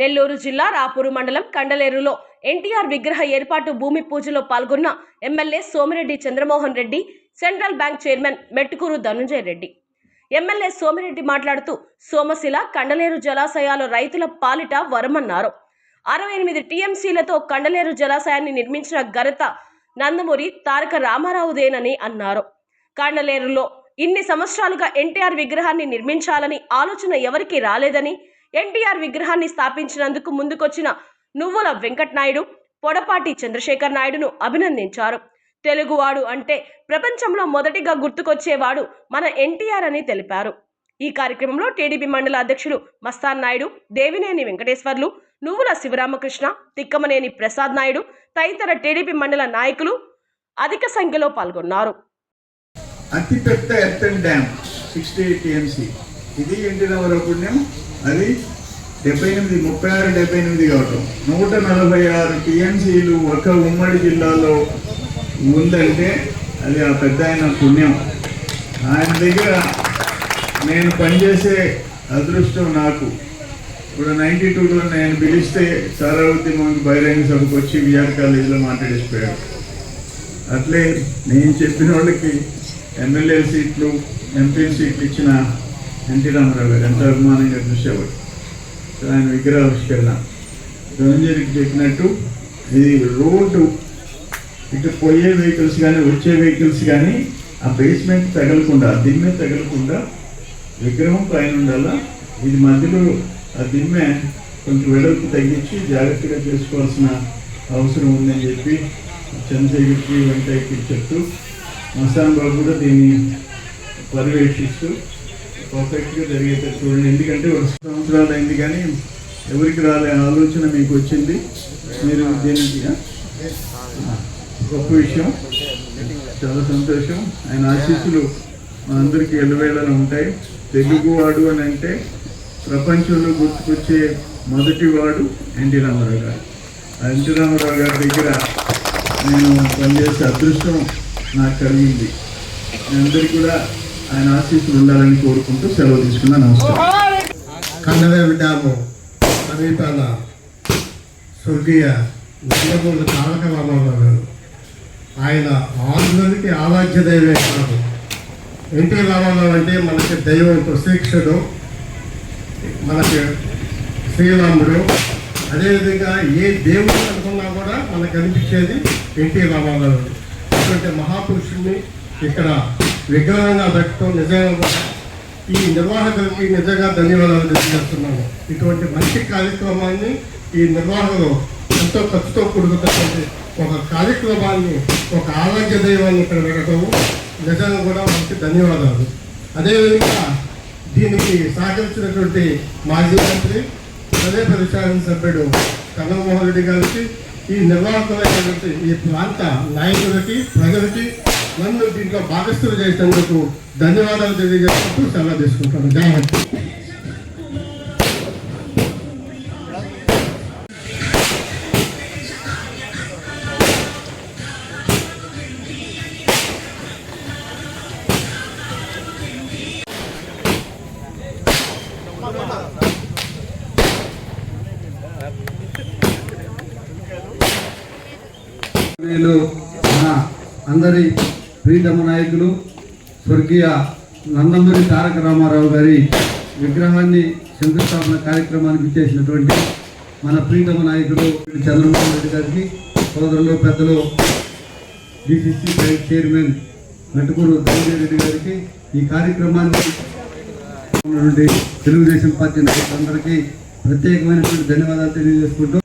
నెల్లూరు జిల్లా రాపూరు మండలం కండలేరులో ఎన్టీఆర్ విగ్రహ ఏర్పాటు భూమి పూజలో పాల్గొన్న MLA Somireddy Chandramohan Reddy, central bank chairman Mettukuru Dhanunjaya Reddy. MLA Somireddy మాట్లాడుతూ సోమశిల, కండలేరు జలాశయాలు రైతుల పాలిట వరమన్నారు. 68 టీఎంసీలతో కండలేరు జలాశయాన్ని నిర్మించిన ఘనత నందమూరి తారక రామారావుదేనని అన్నారు. కండలేరులో ఇన్ని సంవత్సరాలుగా ఎన్టీఆర్ విగ్రహాన్ని నిర్మించాలని ఆలోచన ఎవరికి రాలేదని, ఎన్టీఆర్ విగ్రహాన్ని స్థాపించినందుకు ముందుకొచ్చిన నువ్వుల వెంకటనాయుడు, పొడపాటి చంద్రశేఖర్ నాయుడును అభినందించారు. తెలుగువాడు అంటే ప్రపంచంలో మొదటిగా గుర్తుకొచ్చేవాడు మన ఎన్టీఆర్ అని తెలిపారు. ఈ కార్యక్రమంలో టీడీపీ మండల అధ్యక్షులు మస్తాన్ నాయుడు, దేవినేని వెంకటేశ్వర్లు, నువ్వుల శివరామకృష్ణ, తిక్కమనేని ప్రసాద్ నాయుడు తదితర టీడీపీ మండల నాయకులు అధిక సంఖ్యలో పాల్గొన్నారు. అతిపెద్ద ఎర్తన్ డ్యామ్ 68 టీఎంసీ. ఇది ఎన్టీ రామారావు పుణ్యం. అది 36 కావటం 146 టీఎంసీలు ఒక ఉమ్మడి జిల్లాలో ఉందంటే అది ఆ పెద్ద ఆయన పుణ్యం. ఆయన దగ్గర నేను పనిచేసే అదృష్టం నాకు. ఇప్పుడు 92లో నేను పిలిస్తే చాలా ఉద్యమానికి బహిరంగ సభకు వచ్చి విఆర్ కాలేజీలో మాట్లాడేసిపోయాడు. అట్లే నేను చెప్పిన వాళ్ళకి ఎమ్మెల్యే సీట్లు, ఎంపీ సీట్లు ఇచ్చిన ఎన్టీ రామారావు గారు ఎంత అభిమానంగా చూసేవాడు. ఆయన విగ్రహావిష్కరణ ధనంజయకి చెప్పినట్టు ఇది రోడ్డు ఇటు పోయే వెహికల్స్ కానీ వచ్చే వెహికల్స్ కానీ ఆ బేస్మెంట్ తగలకుండా, ఆ దిమ్మె తగలకుండా విగ్రహం పైన ఉండాలా. ఇది మధ్యలో ఆ దిమ్మె కొంచెం వెడల్పు తగ్గించి జాగ్రత్తగా చేసుకోవాల్సిన అవసరం ఉందని చెప్పి చంద్రశేఖర్కి, వెంకయ్యకి చెప్తూ మస్తాన్ బాబు కూడా దీన్ని పర్యవేక్షిస్తూ పర్ఫెక్ట్గా జరిగేటట్టు చూడండి. ఎందుకంటే 1 సంవత్సరాలు అయింది కానీ ఎవరికి రాలే ఆలోచన మీకు వచ్చింది. మీరు దీనికి గొప్ప విషయం, చాలా సంతోషం. ఆయన ఆశీస్సులు మనందరికీ ఎల్లవేళలా ఉంటాయి. తెలుగువాడు అని అంటే ప్రపంచంలో గుర్తుకొచ్చే మొదటి వాడు ఎన్టీ రామారావు గారు. ఎన్టీ రామారావు గారి దగ్గర నేను పనిచేసే అదృష్టం నాకు కలిగింది. అందరికీ కూడా ఆయన ఆశీస్సులు ఉండాలని కోరుకుంటూ సెలవు తీసుకున్నా. నమస్కారం. కండలేరు డ్యాము సమీపాన స్వర్గీయ నందమూరి తారక రామారావు గారు. ఆయన ఆంధ్రునికి ఆరాధ్య దైవమే కాదు, ఎన్టీ రామారావు అంటే మనకి దైవం ప్రశిక్షుడు, మనకి శ్రీరాముడు. అదేవిధంగా ఏ దేవుడు అనుకున్నా కూడా మనకు అనిపించేది ఎన్టీ రామారావు. ఇటువంటి మహాపురుషుడిని ఇక్కడ విగ్రహంగా పెట్టడం నిజంగా ఈ నిర్వాహకులకి నిజంగా ధన్యవాదాలు తెలియజేస్తున్నాను. ఇటువంటి మంచి కార్యక్రమాన్ని ఈ నిర్వాహకులు ఎంతో ఖర్చుతో కూడుకున్నటువంటి ఒక కార్యక్రమాన్ని, ఒక ఆరోగ్య దైవాన్ని ఇక్కడ పెట్టడం నిజంగా కూడా మంచి ధన్యవాదాలు. అదేవిధంగా దీనికి సహకరించినటువంటి మాజీ మంత్రి, ప్రజా పరిషత్ సభ్యుడు చంద్రమోహన్ రెడ్డి గారికి, ఈ నిర్వాహకులైనటువంటి ఈ ప్రాంత నాయకులకి, ప్రజలకి నన్ను దీంట్లో భాగస్థులు చేసినందుకు ధన్యవాదాలు తెలియజేసుకుంటూ సెలవు తీసుకుంటాను. జై హింద్. అందరి ప్రీతమ నాయకులు స్వర్గీయ నందమూరి తారక రామారావు గారి విగ్రహాన్ని శంకుస్థాపన కార్యక్రమానికి చేసినటువంటి మన ప్రీతమ నాయకులు చంద్రమోహన్ రెడ్డి గారికి, సోదరులు పెద్దలు DCC bank chairman Mettukuru Dhananjaya Reddy గారికి, ఈ కార్యక్రమాన్ని తెలుగుదేశం పార్టీ నాయకులందరికీ ప్రత్యేకమైనటువంటి ధన్యవాదాలు తెలియజేసుకుంటూ